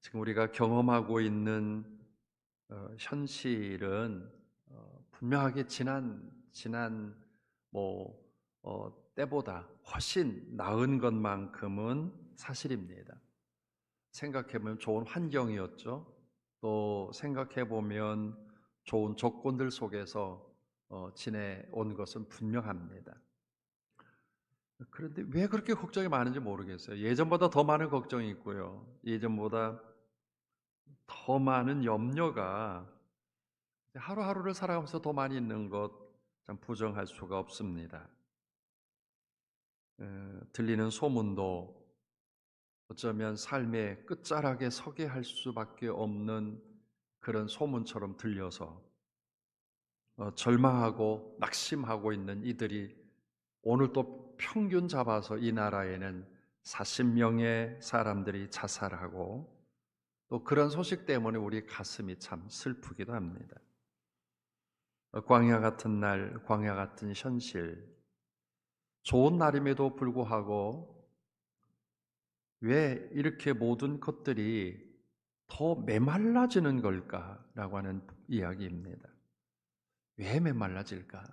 지금 우리가 경험하고 있는 현실은 분명하게 지난 때보다 훨씬 나은 것만큼은 사실입니다. 생각해 보면 좋은 환경이었죠. 또 생각해 보면 좋은 조건들 속에서 지내온 것은 분명합니다. 그런데 왜 그렇게 걱정이 많은지 모르겠어요. 예전보다 더 많은 걱정이 있고요. 예전보다 더 많은 염려가 하루하루를 살아가면서 더 많이 있는 것 참 부정할 수가 없습니다. 들리는 소문도 어쩌면 삶의 끝자락에 서게 할 수밖에 없는 그런 소문처럼 들려서 절망하고 낙심하고 있는 이들이 오늘 또 평균 잡아서 이 나라에는 40명의 사람들이 자살하고 또 그런 소식 때문에 우리 가슴이 참 슬프기도 합니다. 광야 같은 날, 광야 같은 현실, 좋은 날임에도 불구하고 왜 이렇게 모든 것들이 더 메말라지는 걸까라고 하는 이야기입니다. 왜 메말라질까?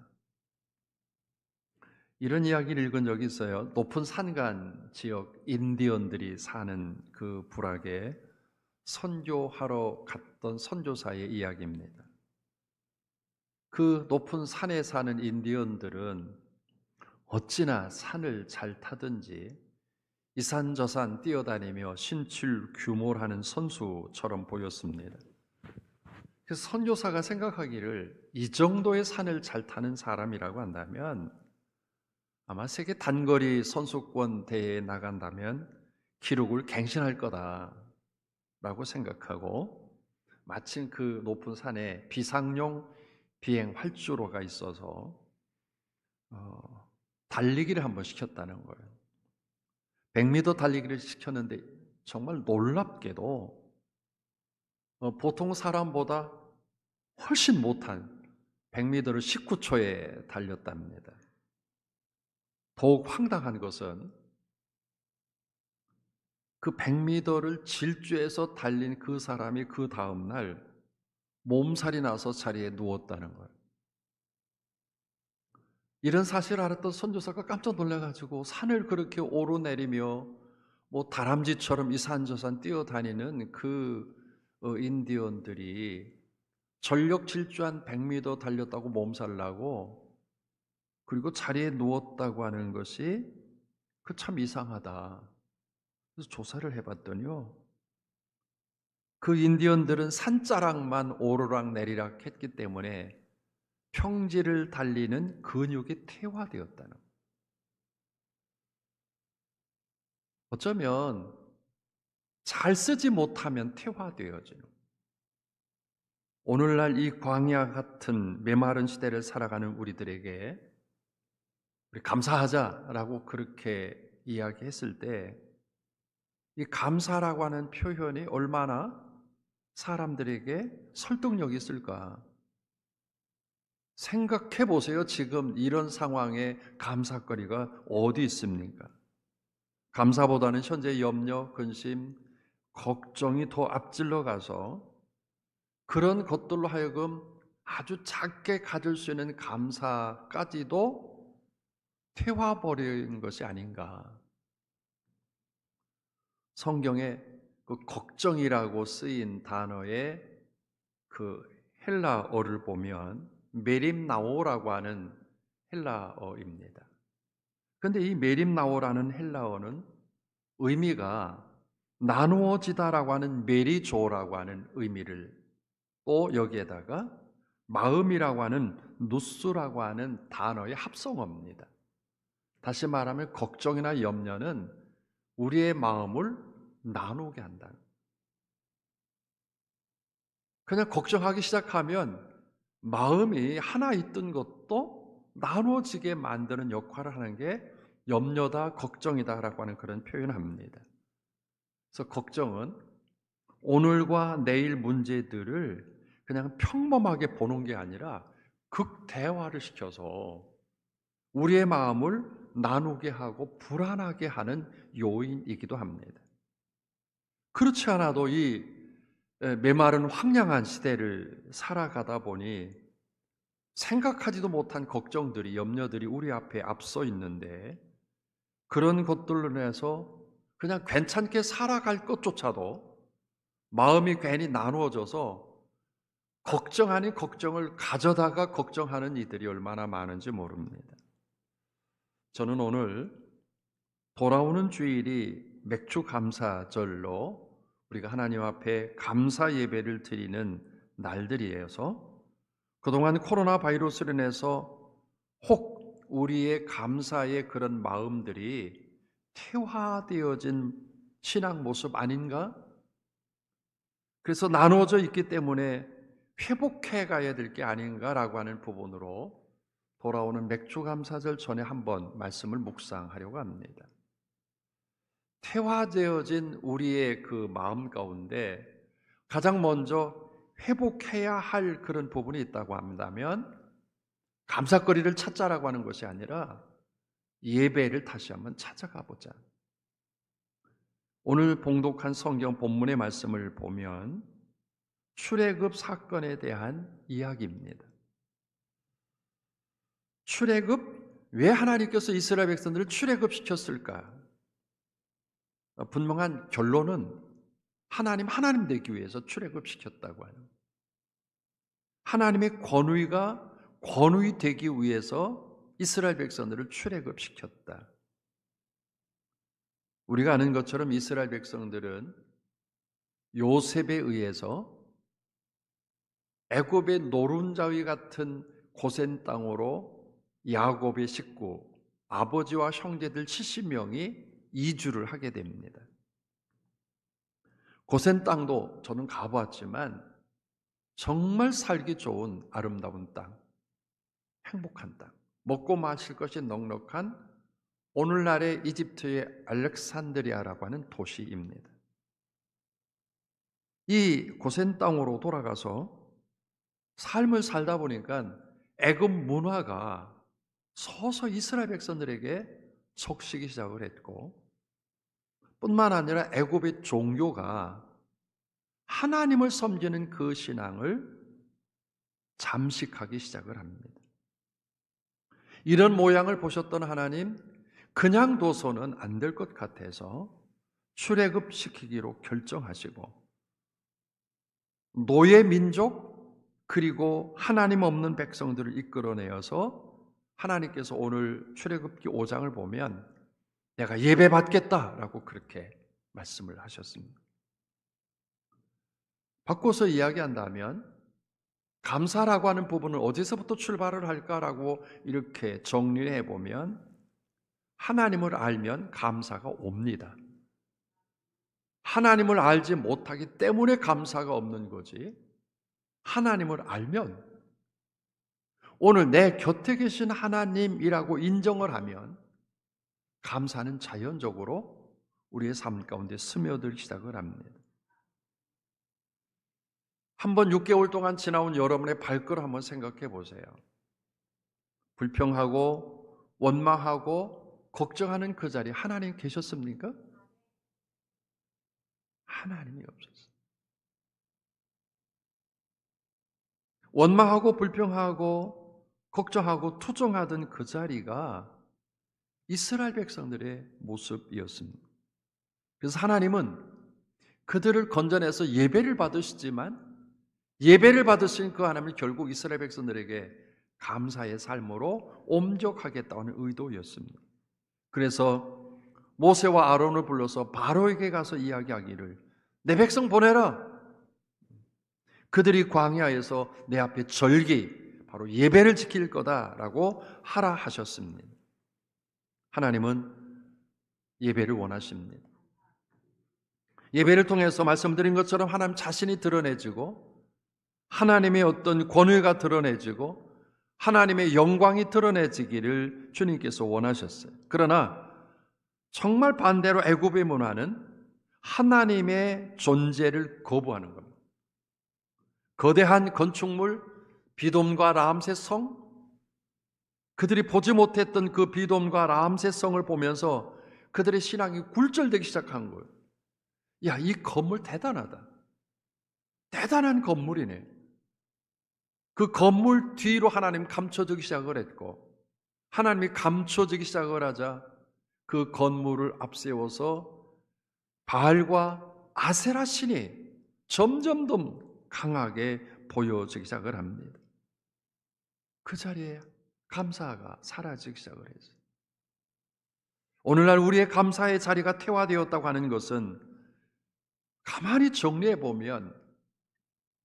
이런 이야기를 읽은 적이 있어요. 높은 산간 지역 인디언들이 사는 그 부락에 선교하러 갔던 선교사의 이야기입니다. 그 높은 산에 사는 인디언들은 어찌나 산을 잘 타든지 이산저산 뛰어다니며 신출규몰하는 선수처럼 보였습니다. 그래서 선교사가 생각하기를 이 정도의 산을 잘 타는 사람이라고 한다면 아마 세계 단거리 선수권 대회에 나간다면 기록을 갱신할 거다라고 생각하고 마침 그 높은 산에 비상용 비행 활주로가 있어서 달리기를 한번 시켰다는 거예요. 100m 달리기를 시켰는데 정말 놀랍게도 보통 사람보다 훨씬 못한 100m를 19초에 달렸답니다. 더욱 황당한 것은 그 100m를 질주해서 달린 그 사람이 그 다음 날 몸살이 나서 자리에 누웠다는 거예요. 이런 사실을 알았던 선교사가 깜짝 놀라가지고 산을 그렇게 오르내리며 다람쥐처럼 이산저산 뛰어다니는 그 인디언들이 전력 질주한 100m 달렸다고 몸살 나고 그리고 자리에 누웠다고 하는 것이 그 참 이상하다. 그래서 조사를 해봤더니요. 그 인디언들은 산자락만 오르락 내리락 했기 때문에 평지를 달리는 근육이 퇴화되었다는 거예요. 어쩌면 잘 쓰지 못하면 퇴화되어지는 거예요. 오늘날 이 광야 같은 메마른 시대를 살아가는 우리들에게 우리 감사하자라고 그렇게 이야기했을 때 이 감사라고 하는 표현이 얼마나 사람들에게 설득력이 있을까? 생각해 보세요. 지금 이런 상황에 감사거리가 어디 있습니까? 감사보다는 현재 염려, 근심, 걱정이 더 앞질러 가서 그런 것들로 하여금 아주 작게 가질 수 있는 감사까지도 태워버린 것이 아닌가. 성경에 그 걱정이라고 쓰인 단어의 그 헬라어를 보면 메림나오라고 하는 헬라어입니다. 그런데 이 메림나오라는 헬라어는 의미가 나누어지다라고 하는 메리조라고 하는 의미를 또 여기에다가 마음이라고 하는 누스라고 하는 단어의 합성어입니다. 다시 말하면 걱정이나 염려는 우리의 마음을 나누게 한다. 그냥 걱정하기 시작하면 마음이 하나 있던 것도 나눠지게 만드는 역할을 하는 게 염려다, 걱정이다라고 하는 그런 표현을 합니다. 그래서 걱정은 오늘과 내일 문제들을 그냥 평범하게 보는 게 아니라 극대화를 시켜서 우리의 마음을 나누게 하고 불안하게 하는 요인이기도 합니다. 그렇지 않아도 이 메마른 황량한 시대를 살아가다 보니 생각하지도 못한 걱정들이, 염려들이 우리 앞에 앞서 있는데, 그런 것들로 인해서 그냥 괜찮게 살아갈 것조차도 마음이 괜히 나누어져서 걱정 아닌 걱정을 가져다가 걱정하는 이들이 얼마나 많은지 모릅니다. 저는 오늘 돌아오는 주일이 맥주 감사절로 우리가 하나님 앞에 감사 예배를 드리는 날들이어서, 그동안 코로나 바이러스로 인해서 혹 우리의 감사의 그런 마음들이 태화되어진 신앙 모습 아닌가? 그래서 나누어져 있기 때문에 회복해 가야 될 게 아닌가라고 하는 부분으로 돌아오는 맥주 감사절 전에 한번 말씀을 묵상하려고 합니다. 태화되어진 우리의 그 마음 가운데 가장 먼저 회복해야 할 그런 부분이 있다고 한다면, 감사거리를 찾자라고 하는 것이 아니라 예배를 다시 한번 찾아가 보자. 오늘 봉독한 성경 본문의 말씀을 보면 출애굽 사건에 대한 이야기입니다. 출애굽, 왜 하나님께서 이스라엘 백성들을 출애굽시켰을까? 분명한 결론은 하나님 되기 위해서 출애굽시켰다고 하는, 하나님의 권위 되기 위해서 이스라엘 백성들을 출애굽시켰다. 우리가 아는 것처럼 이스라엘 백성들은 요셉에 의해서 애굽의 노른자위 같은 고센 땅으로 야곱의 식구, 아버지와 형제들 70명이 이주를 하게 됩니다. 고센 땅도 저는 가보았지만 정말 살기 좋은 아름다운 땅, 행복한 땅, 먹고 마실 것이 넉넉한 오늘날의 이집트의 알렉산드리아라고 하는 도시입니다. 이 고센 땅으로 돌아가서 삶을 살다 보니까 애굽 문화가 서서 이스라엘 백성들에게 속시기 시작을 했고, 뿐만 아니라 애굽의 종교가 하나님을 섬기는 그 신앙을 잠식하기 시작을 합니다. 이런 모양을 보셨던 하나님, 그냥 둬서는 안 될 것 같아서 출애굽시키기로 결정하시고, 노예 민족 그리고 하나님 없는 백성들을 이끌어내어서 하나님께서 오늘 출애굽기 5장을 보면 내가 예배 받겠다라고 그렇게 말씀을 하셨습니다. 바꿔서 이야기한다면 감사라고 하는 부분을 어디서부터 출발을 할까라고 이렇게 정리를 해보면, 하나님을 알면 감사가 옵니다. 하나님을 알지 못하기 때문에 감사가 없는 거지, 하나님을 알면, 오늘 내 곁에 계신 하나님이라고 인정을 하면 감사는 자연적으로 우리의 삶 가운데 스며들기 시작을 합니다. 한번 6개월 동안 지나온 여러분의 발걸음 한번 생각해 보세요. 불평하고 원망하고 걱정하는 그 자리에 하나님 계셨습니까? 하나님이 없었어요. 원망하고 불평하고 걱정하고 투정하던 그 자리가 이스라엘 백성들의 모습이었습니다. 그래서 하나님은 그들을 건져내서 예배를 받으시지만, 예배를 받으신 그 하나님은 결국 이스라엘 백성들에게 감사의 삶으로 옮겨가겠다는 의도였습니다. 그래서 모세와 아론을 불러서 바로에게 가서 이야기하기를, 내 백성 보내라. 그들이 광야에서 내 앞에 절기, 바로 예배를 지킬 거다라고 하라 하셨습니다. 하나님은 예배를 원하십니다. 예배를 통해서 말씀드린 것처럼 하나님 자신이 드러내지고, 하나님의 어떤 권위가 드러내지고, 하나님의 영광이 드러내지기를 주님께서 원하셨어요. 그러나 정말 반대로 애굽의 문화는 하나님의 존재를 거부하는 겁니다. 거대한 건축물, 비돔과 라암셋 성, 그들이 보지 못했던 그 비돔과 라암셋 성을 보면서 그들의 신앙이 굴절되기 시작한 거예요. 야, 이 건물 대단하다. 대단한 건물이네. 그 건물 뒤로 하나님 감춰주기 시작을 했고, 하나님이 감춰주기 시작을 하자 그 건물을 앞세워서 바알과 아세라 신이 점점 더 강하게 보여지기 시작을 합니다. 그 자리에 감사가 사라지기 시작을 했어요. 오늘날 우리의 감사의 자리가 퇴화되었다고 하는 것은 가만히 정리해 보면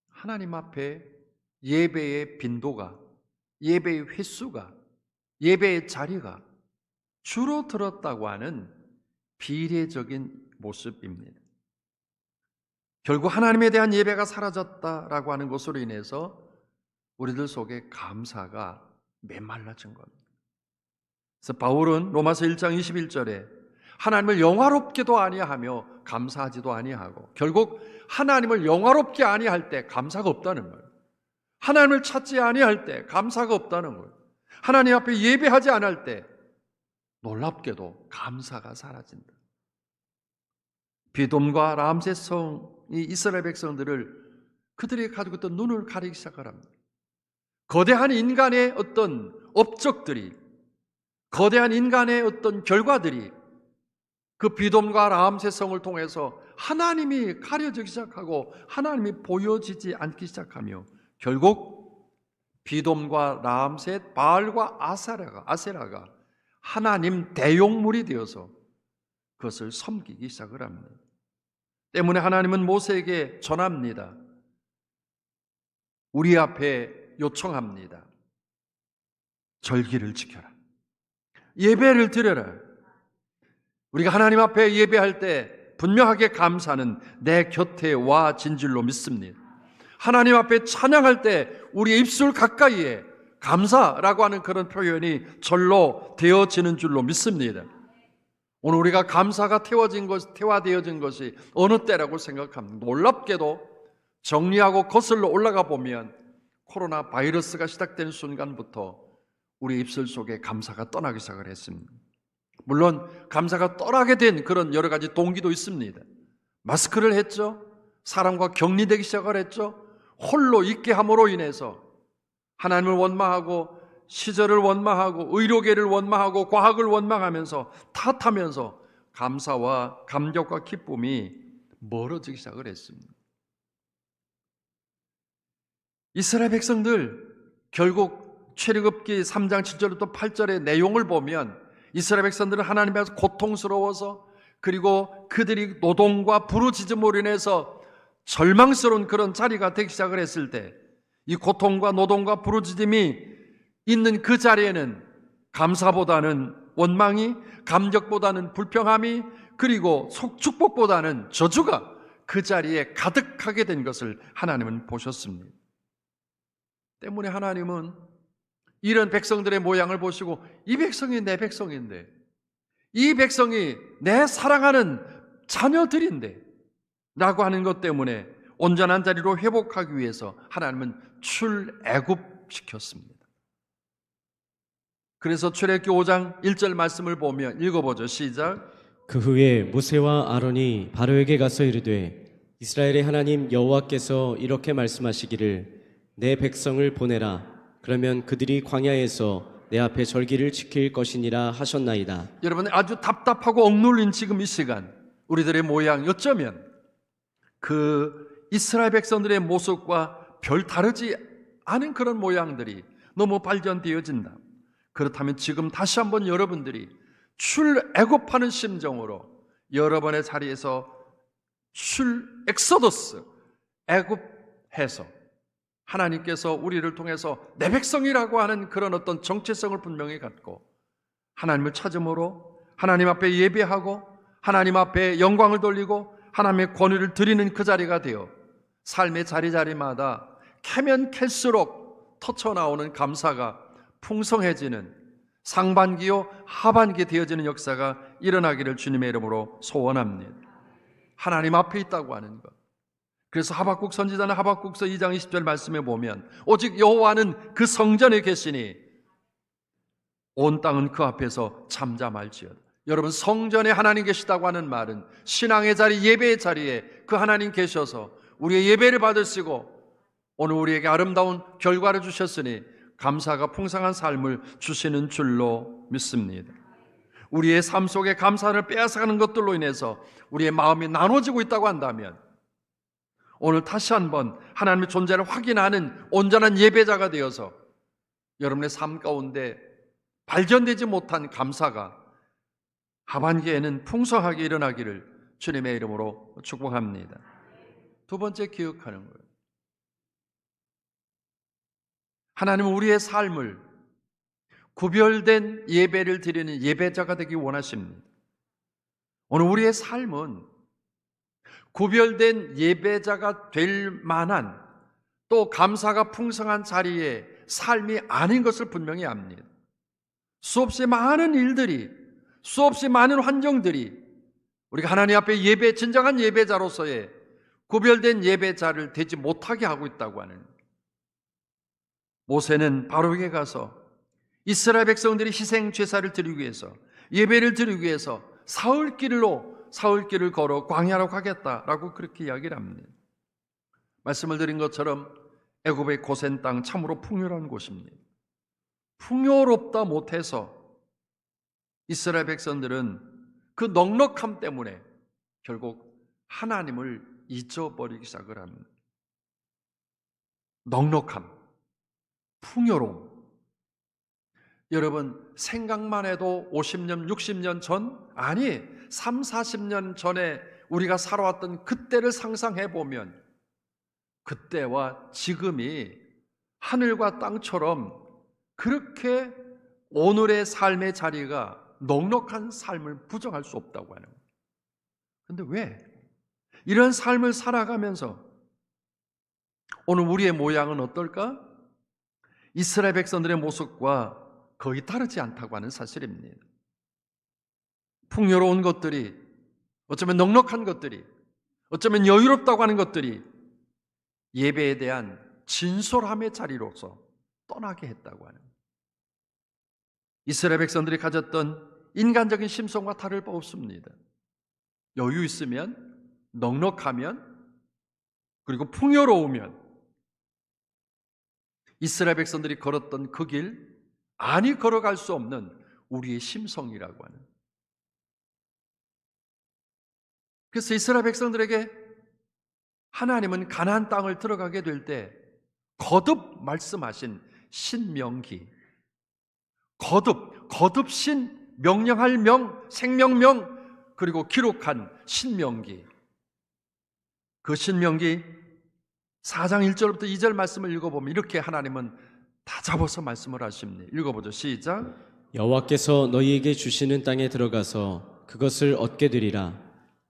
하나님 앞에 예배의 빈도가, 예배의 횟수가, 예배의 자리가 줄어들었다고 하는 비례적인 모습입니다. 결국 하나님에 대한 예배가 사라졌다라고 하는 것으로 인해서 우리들 속에 감사가 메말라진 겁니다. 그래서 바울은 로마서 1장 21절에 하나님을 영화롭게도 아니하며 감사하지도 아니하고, 결국 하나님을 영화롭게 아니할 때 감사가 없다는 거예요. 하나님을 찾지 아니할 때 감사가 없다는 거예요. 하나님 앞에 예배하지 않을 때 놀랍게도 감사가 사라진다. 비돔과 람셋성이 이스라엘 백성들을 그들이 가지고 있던 눈을 가리기 시작합니다. 거대한 인간의 어떤 업적들이, 거대한 인간의 어떤 결과들이 그 비돔과 람셋성을 통해서 하나님이 가려지기 시작하고 하나님이 보여지지 않기 시작하며, 결국 비돔과 람셋, 바알과 아세라가 하나님 대용물이 되어서 그것을 섬기기 시작을 합니다. 때문에 하나님은 모세에게 전합니다. 우리 앞에 요청합니다. 절기를 지켜라. 예배를 드려라. 우리가 하나님 앞에 예배할 때 분명하게 감사는 내 곁에 와 진 줄로 믿습니다. 하나님 앞에 찬양할 때 우리의 입술 가까이에 감사라고 하는 그런 표현이 절로 되어지는 줄로 믿습니다. 오늘 우리가 감사가 퇴화되어진 것이 어느 때라고 생각합니다. 놀랍게도 정리하고 거슬러 올라가 보면 코로나 바이러스가 시작된 순간부터 우리 입술 속에 감사가 떠나기 시작을 했습니다. 물론 감사가 떠나게 된 그런 여러 가지 동기도 있습니다. 마스크를 했죠. 사람과 격리되기 시작을 했죠. 홀로 있게 함으로 인해서 하나님을 원망하고 시절을 원망하고 의료계를 원망하고 과학을 원망하면서 탓하면서 감사와 감격과 기쁨이 멀어지기 시작을 했습니다. 이스라엘 백성들 결국 출애굽기 3장 7절부터 8절의 내용을 보면 이스라엘 백성들은 하나님 앞에서 고통스러워서, 그리고 그들이 노동과 부르짖음으로 인해서 절망스러운 그런 자리가 되기 시작을 했을 때, 이 고통과 노동과 부르짖음이 있는 그 자리에는 감사보다는 원망이, 감격보다는 불평함이, 그리고 축복보다는 저주가 그 자리에 가득하게 된 것을 하나님은 보셨습니다. 때문에 하나님은 이런 백성들의 모양을 보시고, 이 백성이 내 백성인데, 이 백성이 내 사랑하는 자녀들인데 라고 하는 것 때문에 온전한 자리로 회복하기 위해서 하나님은 출애굽시켰습니다. 그래서 출애굽기 5장 1절 말씀을 보면 읽어보죠. 시작. 그 후에 모세와 아론이 바로에게 가서 이르되 이스라엘의 하나님 여호와께서 이렇게 말씀하시기를 내 백성을 보내라. 그러면 그들이 광야에서 내 앞에 절기를 지킬 것이니라 하셨나이다. 여러분, 아주 답답하고 억눌린 지금 이 시간 우리들의 모양이 어쩌면 그 이스라엘 백성들의 모습과 별 다르지 않은 그런 모양들이 너무 발견되어진다. 그렇다면 지금 다시 한번 여러분들이 출애굽하는 심정으로 여러분의 자리에서 엑소더스, 애굽해서 하나님께서 우리를 통해서 내 백성이라고 하는 그런 어떤 정체성을 분명히 갖고 하나님을 찾음으로 하나님 앞에 예배하고 하나님 앞에 영광을 돌리고 하나님의 권위를 드리는 그 자리가 되어 삶의 자리자리마다 캐면 캘수록 터쳐나오는 감사가 풍성해지는 상반기요 하반기 되어지는 역사가 일어나기를 주님의 이름으로 소원합니다. 하나님 앞에 있다고 하는 것. 그래서 하박국 선지자는 하박국서 2장 20절 말씀에 보면 오직 여호와는 그 성전에 계시니 온 땅은 그 앞에서 잠잠할지어다. 여러분, 성전에 하나님 계시다고 하는 말은 신앙의 자리, 예배의 자리에 그 하나님 계셔서 우리의 예배를 받으시고 오늘 우리에게 아름다운 결과를 주셨으니 감사가 풍성한 삶을 주시는 줄로 믿습니다. 우리의 삶 속에 감사를 빼앗아가는 것들로 인해서 우리의 마음이 나눠지고 있다고 한다면 오늘 다시 한번 하나님의 존재를 확인하는 온전한 예배자가 되어서 여러분의 삶 가운데 발견되지 못한 감사가 하반기에는 풍성하게 일어나기를 주님의 이름으로 축복합니다. 두 번째 기억하는 거예요. 하나님은 우리의 삶을 구별된 예배를 드리는 예배자가 되기 원하십니다. 오늘 우리의 삶은 구별된 예배자가 될 만한 또 감사가 풍성한 자리의 삶이 아닌 것을 분명히 압니다. 수없이 많은 일들이, 수없이 많은 환경들이 우리가 하나님 앞에 진정한 예배자로서의 구별된 예배자를 되지 못하게 하고 있다고 하는. 모세는 바로에게 가서 이스라엘 백성들이 희생 제사를 드리기 위해서, 예배를 드리기 위해서 사흘길을 걸어 광야로 가겠다라고 그렇게 이야기를 합니다. 말씀을 드린 것처럼 애굽의 고센 땅 참으로 풍요로운 곳입니다. 풍요롭다 못해서 이스라엘 백성들은 그 넉넉함 때문에 결국 하나님을 잊어버리기 시작을 합니다. 넉넉함, 풍요로움. 여러분, 생각만 해도 50년, 60년 전, 아니 3, 40년 전에 우리가 살아왔던 그때를 상상해 보면 그때와 지금이 하늘과 땅처럼 그렇게 오늘의 삶의 자리가 넉넉한 삶을 부정할 수 없다고 하는 거예요. 그런데 왜? 이런 삶을 살아가면서 오늘 우리의 모양은 어떨까? 이스라엘 백성들의 모습과 거의 다르지 않다고 하는 사실입니다. 풍요로운 것들이, 어쩌면 넉넉한 것들이, 어쩌면 여유롭다고 하는 것들이 예배에 대한 진솔함의 자리로서 떠나게 했다고 하는. 이스라엘 백성들이 가졌던 인간적인 심성과 다를 바 없습니다. 여유 있으면, 넉넉하면, 그리고 풍요로우면 이스라엘 백성들이 걸었던 그 길, 아니 걸어갈 수 없는 우리의 심성이라고 하는. 그래서 이스라엘 백성들에게 하나님은 가나안 땅을 들어가게 될 때 거듭 말씀하신 신명기, 거듭신 명령할 생명명, 그리고 기록한 신명기, 그 신명기 4장 1절부터 2절 말씀을 읽어보면 이렇게 하나님은 다 잡아서 말씀을 하십니다. 읽어보죠. 시작. 여호와께서 너희에게 주시는 땅에 들어가서 그것을 얻게 되리라.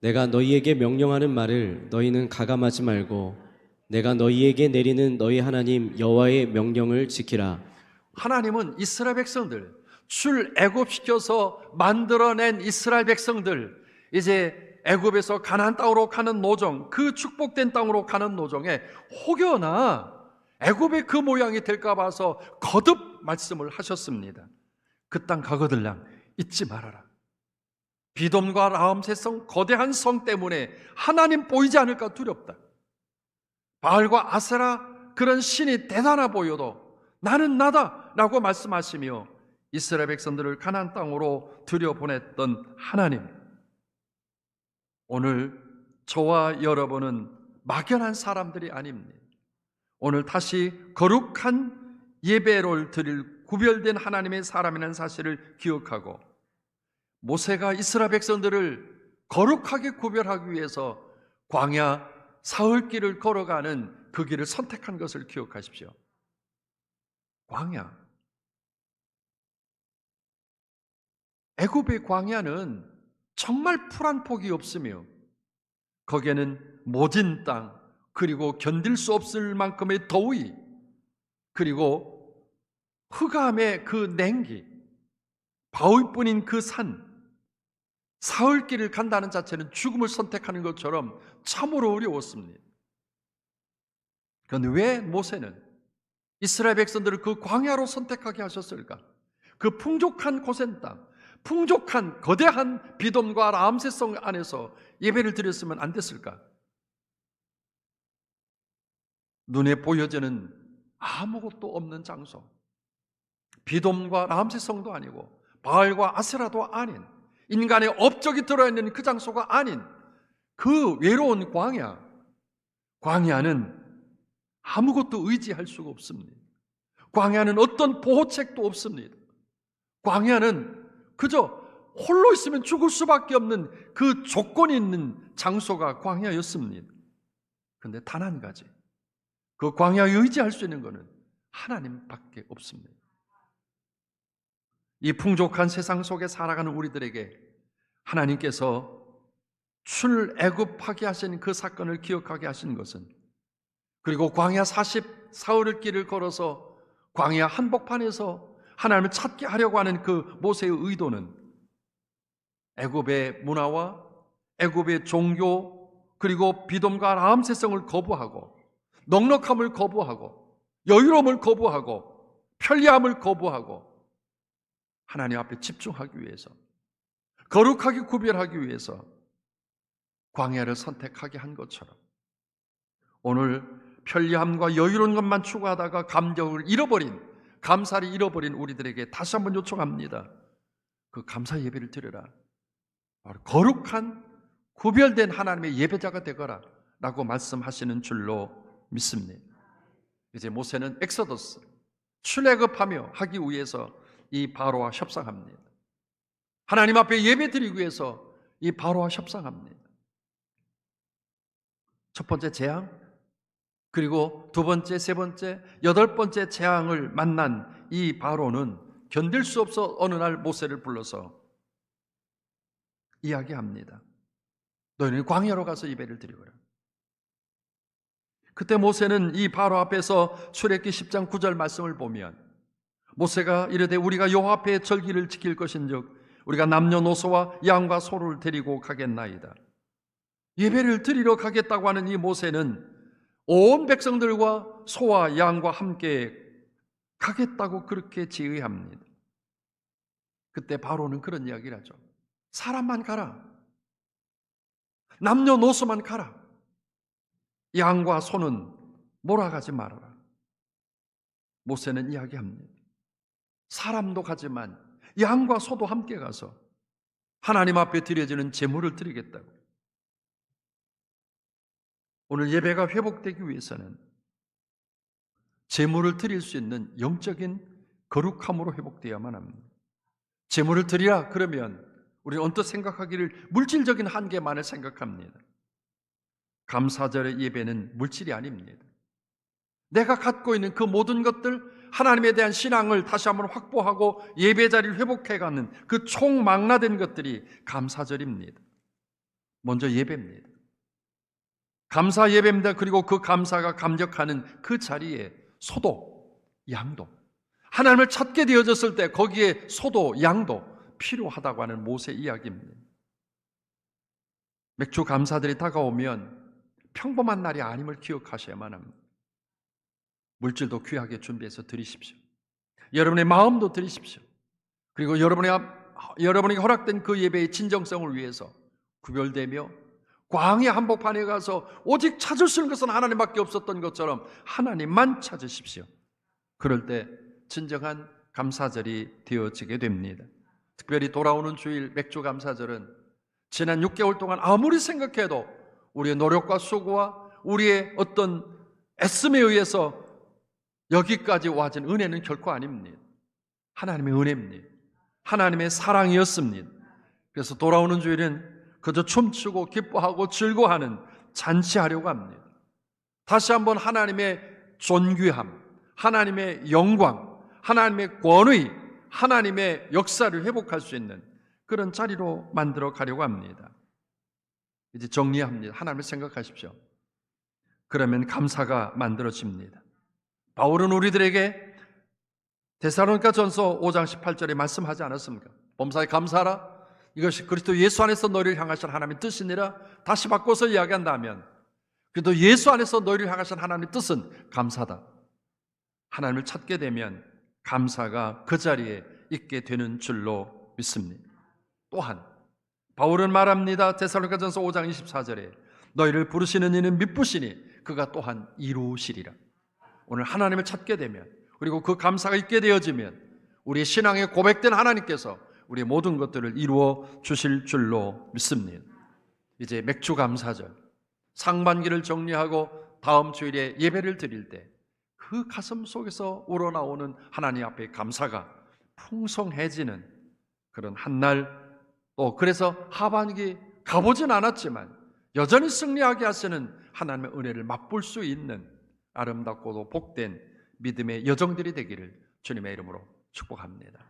내가 너희에게 명령하는 말을 너희는 가감하지 말고 내가 너희에게 내리는 너희 하나님 여호와의 명령을 지키라. 하나님은 이스라엘 백성들, 출애굽시켜서 만들어낸 이스라엘 백성들, 이제 애굽에서 가나안 땅으로 가는 노정, 그 축복된 땅으로 가는 노정에 혹여나 애굽의 그 모양이 될까 봐서 거듭 말씀을 하셨습니다. 그 땅 가거들랑 잊지 말아라. 비돔과 라암셋성 거대한 성 때문에 하나님 보이지 않을까 두렵다. 바알과 아세라 그런 신이 대단하 보여도 나는 나다 라고 말씀하시며 이스라엘 백성들을 가나안 땅으로 들여보냈던 하나님, 오늘 저와 여러분은 막연한 사람들이 아닙니다. 오늘 다시 거룩한 예배를 드릴 구별된 하나님의 사람이라는 사실을 기억하고 모세가 이스라엘 백성들을 거룩하게 구별하기 위해서 광야 사흘길을 걸어가는 그 길을 선택한 것을 기억하십시오. 광야, 애굽의 광야는 정말 풀 한 폭이 없으며 거기에는 모진 땅, 그리고 견딜 수 없을 만큼의 더위, 그리고 흑암의 그 냉기, 바위뿐인 그 산, 사흘길을 간다는 자체는 죽음을 선택하는 것처럼 참으로 어려웠습니다. 그런데 왜 모세는 이스라엘 백성들을 그 광야로 선택하게 하셨을까? 그 풍족한 고센 땅, 풍족한 거대한 비돔과 람세성 안에서 예배를 드렸으면 안 됐을까? 눈에 보여지는 아무것도 없는 장소, 비돔과 람세성도 아니고 바알과 아세라도 아닌, 인간의 업적이 들어있는 그 장소가 아닌 그 외로운 광야는 아무것도 의지할 수가 없습니다. 광야는 어떤 보호책도 없습니다. 광야는 그저 홀로 있으면 죽을 수밖에 없는 그 조건이 있는 장소가 광야였습니다. 그런데 단 한 가지, 그 광야에 의지할 수 있는 것은 하나님밖에 없습니다. 이 풍족한 세상 속에 살아가는 우리들에게 하나님께서 출애굽하게 하신 그 사건을 기억하게 하신 것은, 그리고 광야 44일의 길을 걸어서 광야 한복판에서 하나님을 찾게 하려고 하는 그 모세의 의도는 애굽의 문화와 애굽의 종교, 그리고 비돔과 람세성을 거부하고 넉넉함을 거부하고 여유로움을 거부하고 편리함을 거부하고 하나님 앞에 집중하기 위해서, 거룩하게 구별하기 위해서 광야를 선택하게 한 것처럼, 오늘 편리함과 여유로운 것만 추구하다가 감격을 잃어버린, 감사를 잃어버린 우리들에게 다시 한번 요청합니다. 그 감사 예배를 드려라. 바로 거룩한 구별된 하나님의 예배자가 되거라 라고 말씀하시는 줄로 믿습니다. 이제 모세는 엑소더스, 출애굽하며 하기 위해서 이 바로와 협상합니다. 하나님 앞에 예배 드리기 위해서 이 바로와 협상합니다. 첫 번째 재앙, 그리고 두 번째, 세 번째, 여덟 번째 재앙을 만난 이 바로는 견딜 수 없어 어느 날 모세를 불러서 이야기합니다. 너희는 광야로 가서 예배를 드리거라. 그때 모세는 이 바로 앞에서 출애굽기 10장 9절 말씀을 보면, 모세가 이르되 우리가 여호와 앞에 절기를 지킬 것인즉 우리가 남녀노소와 양과 소를 데리고 가겠나이다. 예배를 드리러 가겠다고 하는 이 모세는 온 백성들과 소와 양과 함께 가겠다고 그렇게 제의합니다. 그때 바로는 그런 이야기를 하죠. 사람만 가라. 남녀노소만 가라. 양과 소는 몰아가지 말아라. 모세는 이야기합니다. 사람도 가지만 양과 소도 함께 가서 하나님 앞에 드려지는 제물을 드리겠다고. 오늘 예배가 회복되기 위해서는 제물을 드릴 수 있는 영적인 거룩함으로 회복되어야만 합니다. 제물을 드리라 그러면 우리는 언뜻 생각하기를 물질적인 한계만을 생각합니다. 감사절의 예배는 물질이 아닙니다. 내가 갖고 있는 그 모든 것들, 하나님에 대한 신앙을 다시 한번 확보하고 예배 자리를 회복해가는 그 총망라된 것들이 감사절입니다. 먼저 예배입니다. 감사 예배입니다. 그리고 그 감사가 감격하는 그 자리에 소도, 양도, 하나님을 찾게 되어졌을 때 거기에 소도, 양도 필요하다고 하는 모세 이야기입니다. 맥주 감사들이 다가오면 평범한 날이 아님을 기억하셔야만 합니다. 물질도 귀하게 준비해서 드리십시오. 여러분의 마음도 드리십시오. 그리고 여러분에게 허락된 그 예배의 진정성을 위해서 구별되며 광야 한복판에 가서 오직 찾을 수 있는 것은 하나님밖에 없었던 것처럼 하나님만 찾으십시오. 그럴 때 진정한 감사절이 되어지게 됩니다. 특별히 돌아오는 주일 맥주 감사절은 지난 6개월 동안 아무리 생각해도 우리의 노력과 수고와 우리의 어떤 애씀에 의해서 여기까지 와진 은혜는 결코 아닙니다. 하나님의 은혜입니다. 하나님의 사랑이었습니다. 그래서 돌아오는 주일은 그저 춤추고 기뻐하고 즐거워하는 잔치하려고 합니다. 다시 한번 하나님의 존귀함, 하나님의 영광, 하나님의 권위, 하나님의 역사를 회복할 수 있는 그런 자리로 만들어 가려고 합니다. 이제 정리합니다. 하나님을 생각하십시오. 그러면 감사가 만들어집니다. 바울은 우리들에게 데살로니가 전서 5장 18절에 말씀하지 않았습니까? 범사에 감사하라. 이것이 그리스도 예수 안에서 너희를 향하신 하나님의 뜻이니라. 다시 바꿔서 이야기한다면 그래도 예수 안에서 너희를 향하신 하나님의 뜻은 감사다. 하나님을 찾게 되면 감사가 그 자리에 있게 되는 줄로 믿습니다. 또한 바울은 말합니다. 데살로니가전서 5장 24절에 너희를 부르시는 이는 미쁘시니 그가 또한 이루시리라. 오늘 하나님을 찾게 되면, 그리고 그 감사가 있게 되어지면 우리의 신앙에 고백된 하나님께서 우리의 모든 것들을 이루어 주실 줄로 믿습니다. 이제 맥주 감사절 상반기를 정리하고 다음 주일에 예배를 드릴 때 그 가슴 속에서 우러나오는 하나님 앞에 감사가 풍성해지는 그런 한날, 또 그래서 하반기 가보진 않았지만 여전히 승리하게 하시는 하나님의 은혜를 맛볼 수 있는 아름답고도 복된 믿음의 여정들이 되기를 주님의 이름으로 축복합니다.